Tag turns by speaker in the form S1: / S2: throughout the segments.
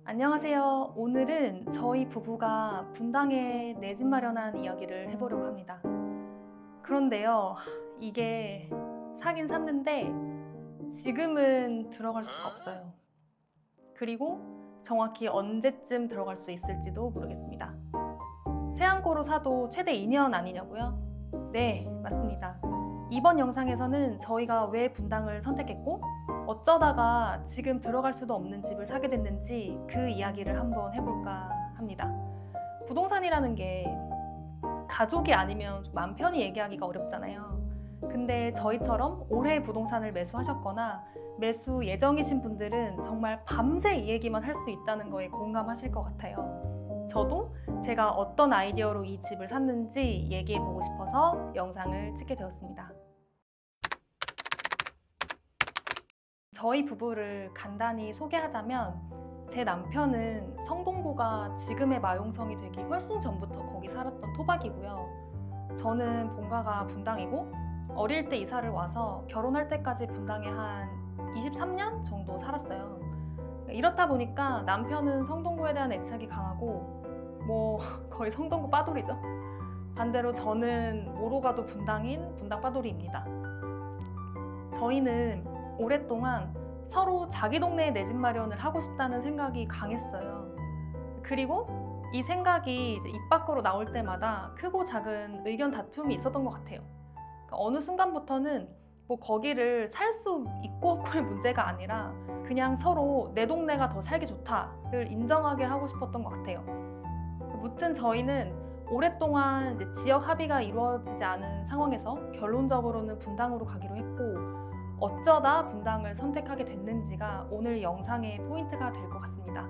S1: 안녕하세요. 오늘은 저희 부부가 분당에 내 집 마련한 이야기를 해보려고 합니다. 그런데요, 이게 사긴 샀는데 지금은 들어갈 수가 없어요. 그리고 정확히 언제쯤 들어갈 수 있을지도 모르겠습니다. 세안고로 사도 최대 2년 아니냐고요? 네, 맞습니다. 이번 영상에서는 저희가 왜 분당을 선택했고 어쩌다가 지금 들어갈 수도 없는 집을 사게 됐는지 그 이야기를 한번 해볼까 합니다. 부동산이라는 게 가족이 아니면 좀 마음 편히 얘기하기가 어렵잖아요. 근데 저희처럼 올해 부동산을 매수하셨거나 매수 예정이신 분들은 정말 밤새 이 얘기만 할 수 있다는 거에 공감하실 것 같아요. 저도 제가 어떤 아이디어로 이 집을 샀는지 얘기해보고 싶어서 영상을 찍게 되었습니다. 저희 부부를 간단히 소개하자면 제 남편은 성동구가 지금의 마용성이 되기 훨씬 전부터 거기 살았던 토박이고요. 저는 본가가 분당이고 어릴 때 이사를 와서 결혼할 때까지 분당에 한 23년 정도 살았어요. 이렇다 보니까 남편은 성동구에 대한 애착이 강하고 거의 성동구 빠돌이죠. 반대로 저는 뭐로 가도 분당인 분당 빠돌이입니다. 저희는 오랫동안 서로 자기 동네에 내 집 마련을 하고 싶다는 생각이 강했어요. 그리고 이 생각이 이제 입 밖으로 나올 때마다 크고 작은 의견 다툼이 있었던 것 같아요. 그러니까 어느 순간부터는 거기를 살 수 있고 없고의 문제가 아니라 그냥 서로 내 동네가 더 살기 좋다를 인정하게 하고 싶었던 것 같아요. 무튼 저희는 오랫동안 이제 지역 합의가 이루어지지 않은 상황에서 결론적으로는 분당으로 가기로 했고 어쩌다 분당을 선택하게 됐는지가 오늘 영상의 포인트가 될 것 같습니다.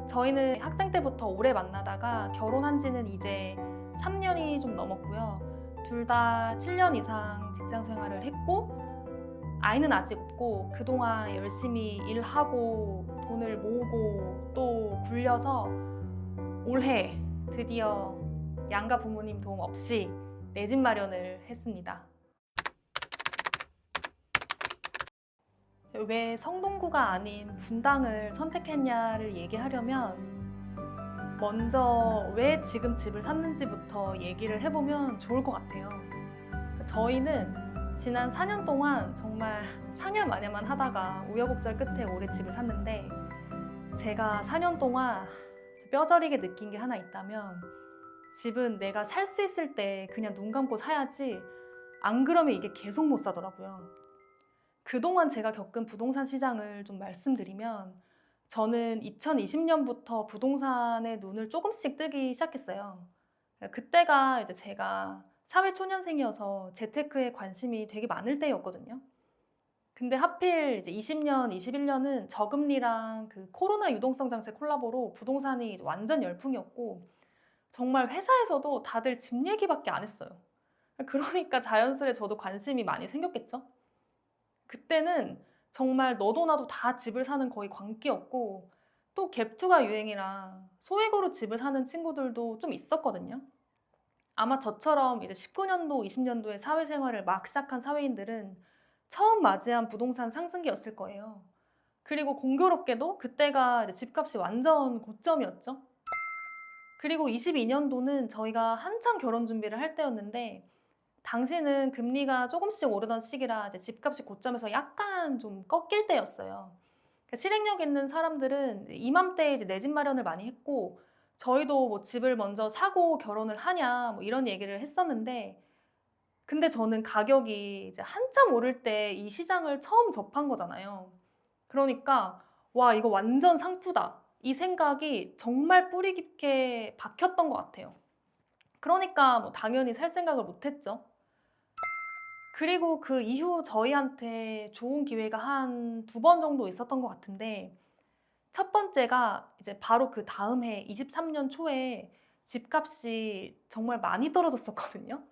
S1: 저희는 학생 때부터 오래 만나다가 결혼한 지는 이제 3년이 좀 넘었고요. 둘 다 7년 이상 직장 생활을 했고 아이는 아직 없고 그동안 열심히 일하고 돈을 모으고 또 굴려서 올해 드디어 양가 부모님 도움 없이 내 집 마련을 했습니다. 왜 성동구가 아닌 분당을 선택했냐를 얘기하려면 먼저 왜 지금 집을 샀는지부터 얘기를 해보면 좋을 것 같아요. 저희는 지난 4년 동안 정말 상여마녀만 하다가 우여곡절 끝에 올해 집을 샀는데 제가 4년 동안 뼈저리게 느낀 게 하나 있다면 집은 내가 살 수 있을 때 그냥 눈 감고 사야지 안 그러면 이게 계속 못 사더라고요. 그동안 제가 겪은 부동산 시장을 좀 말씀드리면 저는 2020년부터 부동산에 눈을 조금씩 뜨기 시작했어요. 그때가 이제 제가 사회초년생이어서 재테크에 관심이 되게 많을 때였거든요. 근데 하필 이제 20년, 21년은 저금리랑 그 코로나 유동성 장세 콜라보로 부동산이 이제 완전 열풍이었고 정말 회사에서도 다들 집 얘기밖에 안 했어요. 그러니까 자연스레 저도 관심이 많이 생겼겠죠? 그때는 정말 너도 나도 다 집을 사는 거의 광기였고 또 갭투가 유행이라 소액으로 집을 사는 친구들도 좀 있었거든요. 아마 저처럼 이제 19년도, 20년도에 사회생활을 막 시작한 사회인들은 처음 맞이한 부동산 상승기였을 거예요. 그리고 공교롭게도 그때가 이제 집값이 완전 고점이었죠. 그리고 22년도는 저희가 한창 결혼 준비를 할 때였는데 당시는 금리가 조금씩 오르던 시기라 이제 집값이 고점에서 약간 좀 꺾일 때였어요. 그러니까 실행력 있는 사람들은 이맘때 이제 내 집 마련을 많이 했고 저희도 집을 먼저 사고 결혼을 하냐 이런 얘기를 했었는데 근데 저는 가격이 이제 한참 오를 때 이 시장을 처음 접한 거잖아요. 그러니까 와 이거 완전 상투다. 이 생각이 정말 뿌리 깊게 박혔던 것 같아요. 그러니까 당연히 살 생각을 못 했죠. 그리고 그 이후 저희한테 좋은 기회가 한 2번 정도 있었던 것 같은데 첫 번째가 이제 바로 그 다음 해 23년 초에 집값이 정말 많이 떨어졌었거든요.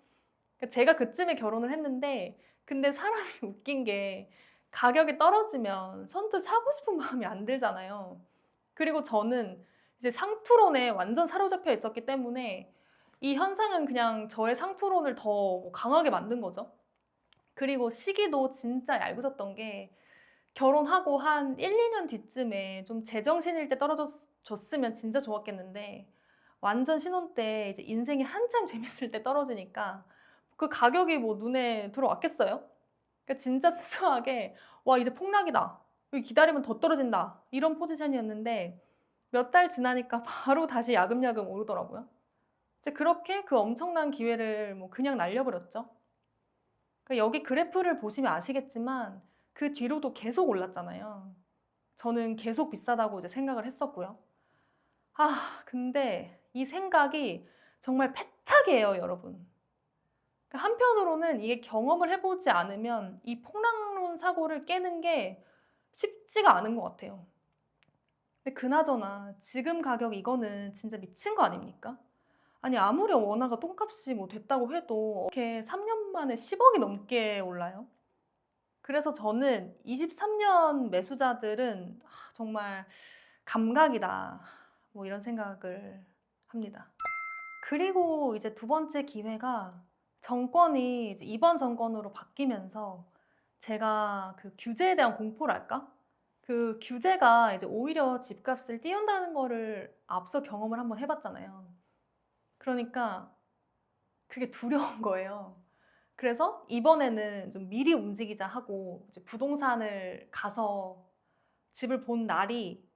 S1: 제가 그쯤에 결혼을 했는데 근데 사람이 웃긴 게 가격이 떨어지면 선뜻 사고 싶은 마음이 안 들잖아요. 그리고 저는 이제 상투론에 완전 사로잡혀 있었기 때문에 이 현상은 그냥 저의 상투론을 더 강하게 만든 거죠. 그리고 시기도 진짜 얄궂었던 게 결혼하고 한 1, 2년 뒤쯤에 좀 제정신일 때 떨어졌으면 진짜 좋았겠는데 완전 신혼 때 이제 인생이 한참 재밌을 때 떨어지니까 그 가격이 뭐 눈에 들어왔겠어요? 그러니까 진짜 수수하게 와 이제 폭락이다. 여기 기다리면 더 떨어진다. 이런 포지션이었는데 몇 달 지나니까 바로 다시 야금야금 오르더라고요. 이제 그렇게 그 엄청난 기회를 뭐 그냥 날려버렸죠. 그러니까 여기 그래프를 보시면 아시겠지만 그 뒤로도 계속 올랐잖아요. 저는 계속 비싸다고 이제 생각을 했었고요. 근데 이 생각이 정말 패착이에요, 여러분. 그러니까 한편으로는 이게 경험을 해보지 않으면 이 폭락론 사고를 깨는 게 쉽지가 않은 것 같아요. 근데 그나저나 지금 가격 이거는 진짜 미친 거 아닙니까? 아니 아무리 원화가 똥값이 뭐 됐다고 해도 이렇게 3년 만에 10억이 넘게 올라요? 그래서 저는 23년 매수자들은 정말 감각이다. 뭐 이런 생각을 합니다. 그리고 이제 두 번째 기회가 정권이 이제 이번 정권으로 바뀌면서 제가 그 규제에 대한 공포랄까? 그 규제가 이제 오히려 집값을 띄운다는 거를 앞서 경험을 한번 해봤잖아요. 그러니까 그게 두려운 거예요. 그래서 이번에는 좀 미리 움직이자 하고 이제 부동산을 가서 집을 본 날이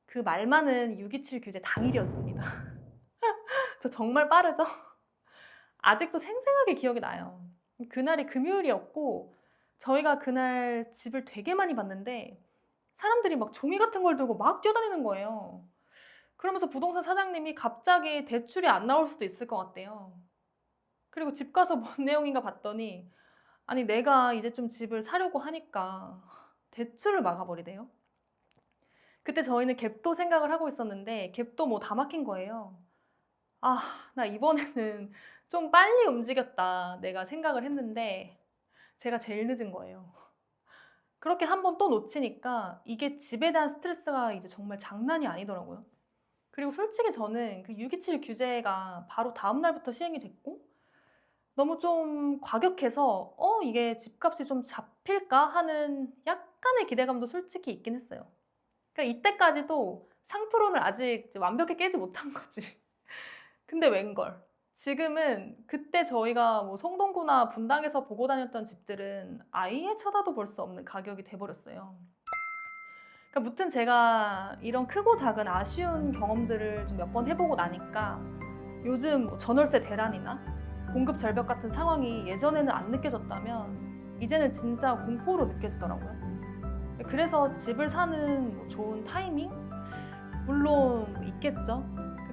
S1: 그 말 많은 6.27 규제 당일이었습니다. 저 정말 빠르죠? 아직도 생생하게 기억이 나요. 그날이 금요일이었고 저희가 그날 집을 되게 많이 봤는데 사람들이 막 종이 같은 걸 들고 막 뛰어다니는 거예요. 그러면서 부동산 사장님이 갑자기 대출이 안 나올 수도 있을 것 같대요. 그리고 집 가서 뭔 내용인가 봤더니 아니 내가 이제 좀 집을 사려고 하니까 대출을 막아버리대요. 그때 저희는 갭도 생각을 하고 있었는데 갭도 뭐 다 막힌 거예요. 나 이번에는 좀 빨리 움직였다 내가 생각을 했는데 제가 제일 늦은 거예요. 그렇게 한 번 또 놓치니까 이게 집에 대한 스트레스가 이제 정말 장난이 아니더라고요. 그리고 솔직히 저는 그 6.27 규제가 바로 다음 날부터 시행이 됐고 너무 좀 과격해서 이게 집값이 좀 잡힐까 하는 약간의 기대감도 솔직히 있긴 했어요. 그러니까 이때까지도 상투론을 아직 완벽히 깨지 못한 거지. 근데 웬걸. 지금은 그때 저희가 뭐 성동구나 분당에서 보고 다녔던 집들은 아예 쳐다도 볼 수 없는 가격이 돼버렸어요. 그러니까 무튼 제가 이런 크고 작은 아쉬운 경험들을 좀 몇 번 해보고 나니까 요즘 뭐 전월세 대란이나 공급 절벽 같은 상황이 예전에는 안 느껴졌다면 이제는 진짜 공포로 느껴지더라고요. 그래서 집을 사는 뭐 좋은 타이밍? 물론 있겠죠.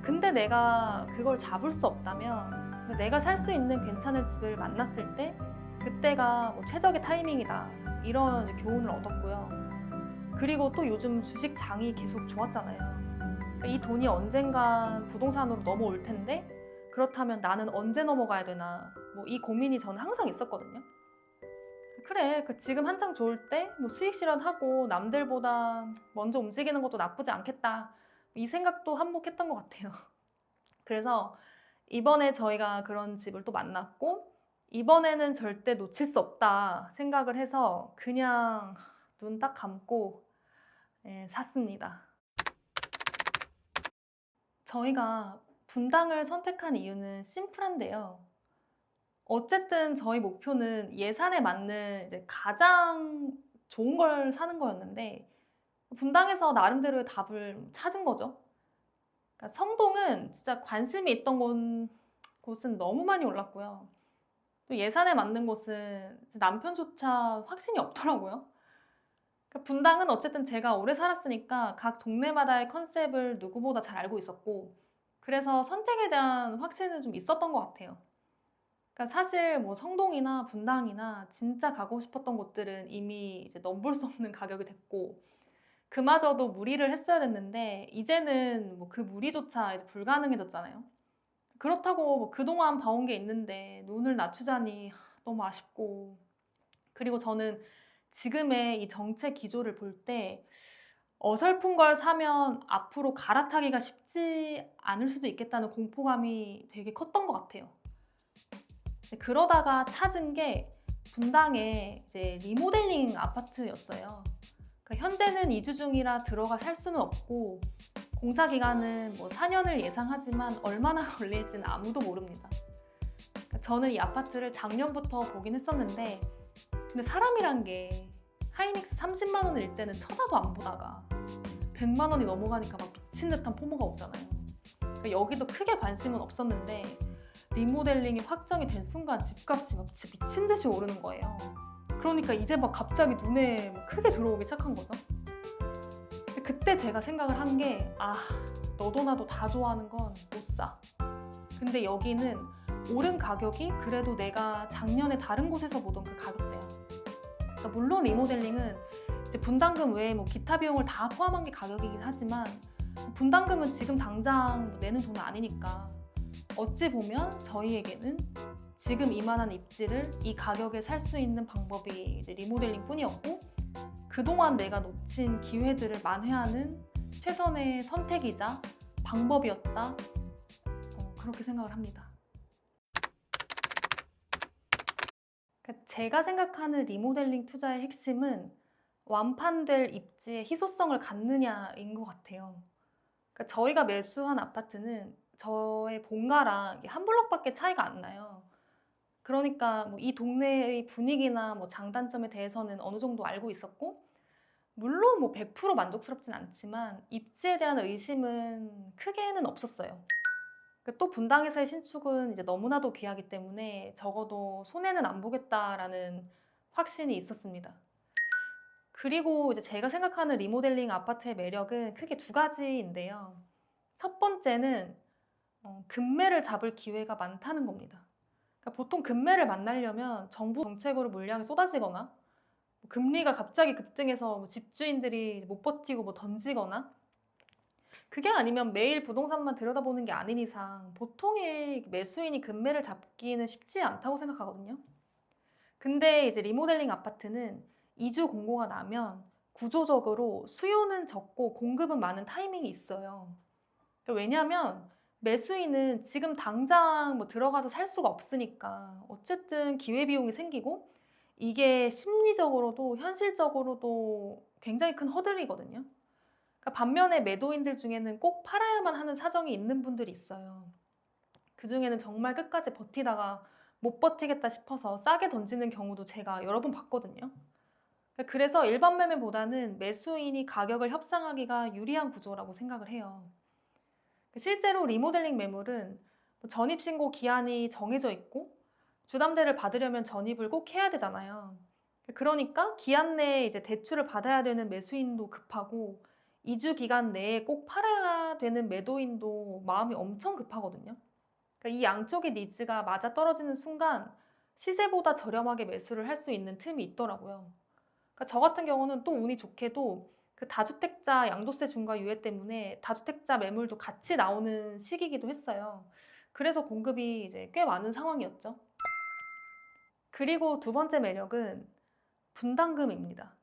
S1: 근데 내가 그걸 잡을 수 없다면 내가 살 수 있는 괜찮은 집을 만났을 때 그때가 뭐 최적의 타이밍이다. 이런 교훈을 얻었고요. 그리고 또 요즘 주식 장이 계속 좋았잖아요. 그러니까 이 돈이 언젠간 부동산으로 넘어올 텐데 그렇다면 나는 언제 넘어가야 되나 뭐 이 고민이 저는 항상 있었거든요. 그래, 지금 한창 좋을 때 뭐 수익 실현하고 남들보다 먼저 움직이는 것도 나쁘지 않겠다. 이 생각도 한몫했던 것 같아요. 그래서 이번에 저희가 그런 집을 또 만났고 이번에는 절대 놓칠 수 없다 생각을 해서 그냥 눈 딱 감고 샀습니다. 저희가 분당을 선택한 이유는 심플한데요. 어쨌든 저희 목표는 예산에 맞는 이제 가장 좋은 걸 사는 거였는데 분당에서 나름대로의 답을 찾은 거죠. 그러니까 성동은 진짜 관심이 있던 곳은 너무 많이 올랐고요. 또 예산에 맞는 곳은 남편조차 확신이 없더라고요. 그러니까 분당은 어쨌든 제가 오래 살았으니까 각 동네마다의 컨셉을 누구보다 잘 알고 있었고 그래서 선택에 대한 확신은 좀 있었던 것 같아요. 그러니까 사실 뭐 성동이나 분당이나 진짜 가고 싶었던 곳들은 이미 이제 넘볼 수 없는 가격이 됐고 그마저도 무리를 했어야 됐는데 이제는 뭐 그 무리조차 이제 불가능해졌잖아요. 그렇다고 뭐 그동안 봐온 게 있는데 눈을 낮추자니 너무 아쉽고 그리고 저는 지금의 이 정책 기조를 볼 때 어설픈 걸 사면 앞으로 갈아타기가 쉽지 않을 수도 있겠다는 공포감이 되게 컸던 것 같아요. 그러다가 찾은 게 분당에 이제 리모델링 아파트였어요. 그러니까 현재는 이주 중이라 들어가 살 수는 없고 공사 기간은 뭐 4년을 예상하지만 얼마나 걸릴지는 아무도 모릅니다. 그러니까 저는 이 아파트를 작년부터 보긴 했었는데 근데 사람이란 게 하이닉스 30만 원을 일 때는 쳐다도 안 보다가 100만 원이 넘어가니까 막 미친 듯한 포모가 오잖아요. 그러니까 여기도 크게 관심은 없었는데 리모델링이 확정이 된 순간 집값이 막 진짜 미친 듯이 오르는 거예요. 그러니까 이제 막 갑자기 눈에 막 크게 들어오기 시작한 거죠. 근데 그때 제가 생각을 한 게 너도 나도 다 좋아하는 건 못 사. 근데 여기는 오른 가격이 그래도 내가 작년에 다른 곳에서 보던 그 가격대야. 그러니까 물론 리모델링은 이제 분담금 외에 뭐 기타 비용을 다 포함한 게 가격이긴 하지만 분담금은 지금 당장 내는 돈은 아니니까 어찌 보면 저희에게는 지금 이만한 입지를 이 가격에 살 수 있는 방법이 이제 리모델링 뿐이었고 그동안 내가 놓친 기회들을 만회하는 최선의 선택이자 방법이었다. 그렇게 생각을 합니다. 그러니까 제가 생각하는 리모델링 투자의 핵심은 완판될 입지의 희소성을 갖느냐인 것 같아요. 그러니까 저희가 매수한 아파트는 저의 본가랑 한 블럭밖에 차이가 안 나요. 그러니까 뭐 이 동네의 분위기나 뭐 장단점에 대해서는 어느 정도 알고 있었고 물론 뭐 100% 만족스럽진 않지만 입지에 대한 의심은 크게는 없었어요. 또 분당에서의 신축은 이제 너무나도 귀하기 때문에 적어도 손해는 안 보겠다라는 확신이 있었습니다. 그리고 이제 제가 생각하는 리모델링 아파트의 매력은 크게 두 가지인데요. 첫 번째는 급매를 잡을 기회가 많다는 겁니다. 그러니까 보통 급매를 만나려면 정부 정책으로 물량이 쏟아지거나 금리가 갑자기 급등해서 집주인들이 못 버티고 뭐 던지거나 그게 아니면 매일 부동산만 들여다보는 게 아닌 이상 보통의 매수인이 급매를 잡기는 쉽지 않다고 생각하거든요. 근데 이제 리모델링 아파트는 이주 공고가 나면 구조적으로 수요는 적고 공급은 많은 타이밍이 있어요. 왜냐하면 매수인은 지금 당장 뭐 들어가서 살 수가 없으니까 어쨌든 기회비용이 생기고 이게 심리적으로도 현실적으로도 굉장히 큰 허들이거든요. 그러니까 반면에 매도인들 중에는 꼭 팔아야만 하는 사정이 있는 분들이 있어요. 그 중에는 정말 끝까지 버티다가 못 버티겠다 싶어서 싸게 던지는 경우도 제가 여러 번 봤거든요. 그래서 일반 매매보다는 매수인이 가격을 협상하기가 유리한 구조라고 생각을 해요. 실제로 리모델링 매물은 전입신고 기한이 정해져 있고 주담대를 받으려면 전입을 꼭 해야 되잖아요. 그러니까 기한 내에 이제 대출을 받아야 되는 매수인도 급하고 2주 기간 내에 꼭 팔아야 되는 매도인도 마음이 엄청 급하거든요. 그러니까 이 양쪽의 니즈가 맞아떨어지는 순간 시세보다 저렴하게 매수를 할 수 있는 틈이 있더라고요. 그러니까 저 같은 경우는 또 운이 좋게도 그 다주택자 양도세 중과 유예 때문에 다주택자 매물도 같이 나오는 시기이기도 했어요. 그래서 공급이 이제 꽤 많은 상황이었죠. 그리고 두 번째 매력은 분담금입니다.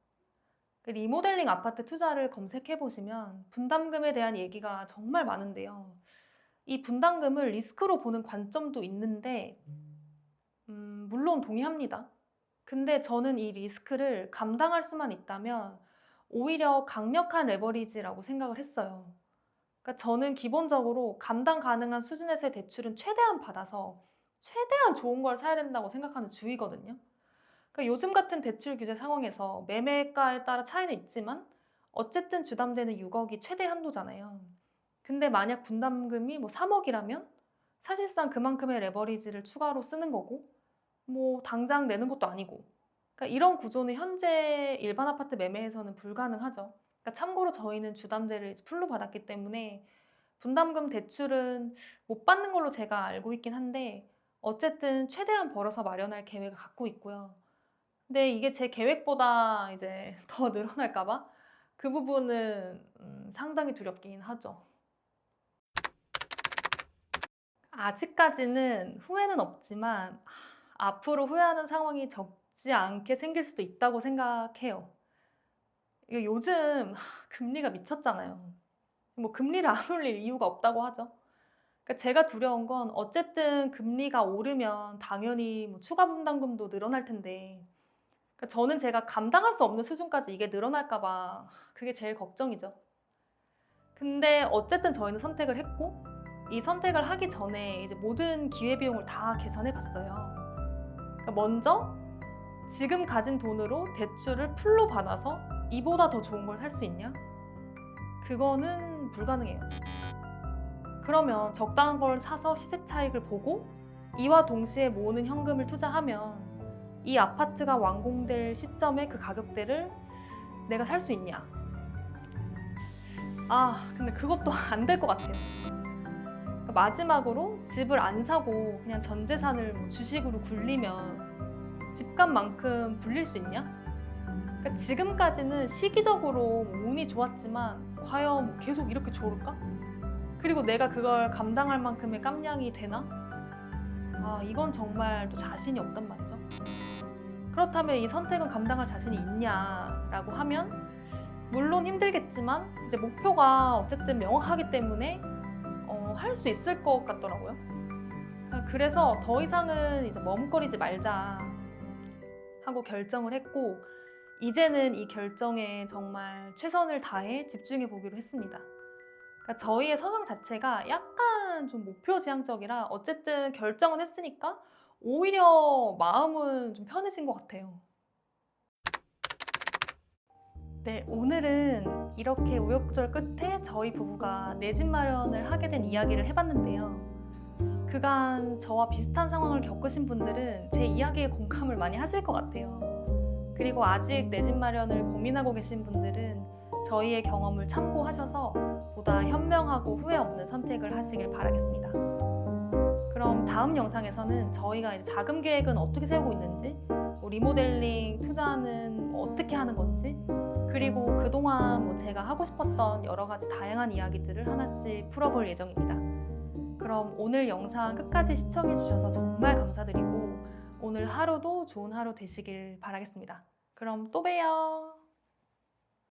S1: 리모델링 아파트 투자를 검색해 보시면 분담금에 대한 얘기가 정말 많은데요. 이 분담금을 리스크로 보는 관점도 있는데 물론 동의합니다. 근데 저는 이 리스크를 감당할 수만 있다면 오히려 강력한 레버리지라고 생각을 했어요. 그러니까 저는 기본적으로 감당 가능한 수준에서의 대출은 최대한 받아서 최대한 좋은 걸 사야 된다고 생각하는 주의거든요. 그러니까 요즘 같은 대출 규제 상황에서 매매가에 따라 차이는 있지만 어쨌든 주담대는 6억이 최대 한도잖아요. 근데 만약 분담금이 뭐 3억이라면 사실상 그만큼의 레버리지를 추가로 쓰는 거고 뭐 당장 내는 것도 아니고 그러니까 이런 구조는 현재 일반 아파트 매매에서는 불가능하죠. 그러니까 참고로 저희는 주담대를 풀로 받았기 때문에 분담금 대출은 못 받는 걸로 제가 알고 있긴 한데 어쨌든 최대한 벌어서 마련할 계획을 갖고 있고요. 근데 이게 제 계획보다 이제 더 늘어날까 봐 그 부분은 상당히 두렵긴 하죠. 아직까지는 후회는 없지만 앞으로 후회하는 상황이 적지 않게 생길 수도 있다고 생각해요. 이게 요즘 금리가 미쳤잖아요. 뭐 금리를 안 올릴 이유가 없다고 하죠. 그러니까 제가 두려운 건 어쨌든 금리가 오르면 당연히 뭐 추가 분담금도 늘어날 텐데 그러니까 저는 제가 감당할 수 없는 수준까지 이게 늘어날까봐 그게 제일 걱정이죠. 근데 어쨌든 저희는 선택을 했고, 이 선택을 하기 전에 이제 모든 기회비용을 다 계산해 봤어요. 그러니까 먼저 지금 가진 돈으로 대출을 풀로 받아서 이보다 더 좋은 걸 살 수 있냐? 그거는 불가능해요. 그러면 적당한 걸 사서 시세 차익을 보고 이와 동시에 모으는 현금을 투자하면 이 아파트가 완공될 시점에 그 가격대를 내가 살 수 있냐? 근데 그것도 안 될 것 같아요. 그러니까 마지막으로 집을 안 사고 그냥 전 재산을 뭐 주식으로 굴리면 집값만큼 불릴 수 있냐? 그러니까 지금까지는 시기적으로 운이 좋았지만 과연 계속 이렇게 좋을까? 그리고 내가 그걸 감당할 만큼의 깜냥이 되나? 이건 정말 또 자신이 없단 말이죠. 그렇다면 이 선택은 감당할 자신이 있냐라고 하면 물론 힘들겠지만 이제 목표가 어쨌든 명확하기 때문에 할 수 있을 것 같더라고요. 그래서 더 이상은 이제 머뭇거리지 말자 하고 결정을 했고, 이제는 이 결정에 정말 최선을 다해 집중해 보기로 했습니다. 그러니까 저희의 성향 자체가 약간 좀 목표지향적이라 어쨌든 결정은 했으니까 오히려 마음은 좀 편해진 것 같아요. 네, 오늘은 이렇게 우여곡절 끝에 저희 부부가 내 집 마련을 하게 된 이야기를 해봤는데요. 그간 저와 비슷한 상황을 겪으신 분들은 제 이야기에 공감을 많이 하실 것 같아요. 그리고 아직 내 집 마련을 고민하고 계신 분들은 저희의 경험을 참고하셔서 보다 현명하고 후회 없는 선택을 하시길 바라겠습니다. 그럼 다음 영상에서는 저희가 이제 자금 계획은 어떻게 세우고 있는지, 리모델링 투자는 어떻게 하는 건지, 그리고 그동안 제가 하고 싶었던 여러 가지 다양한 이야기들을 하나씩 풀어볼 예정입니다. 그럼 오늘 영상 끝까지 시청해주셔서 정말 감사드리고 오늘 하루도 좋은 하루 되시길 바라겠습니다. 그럼 또 봬요.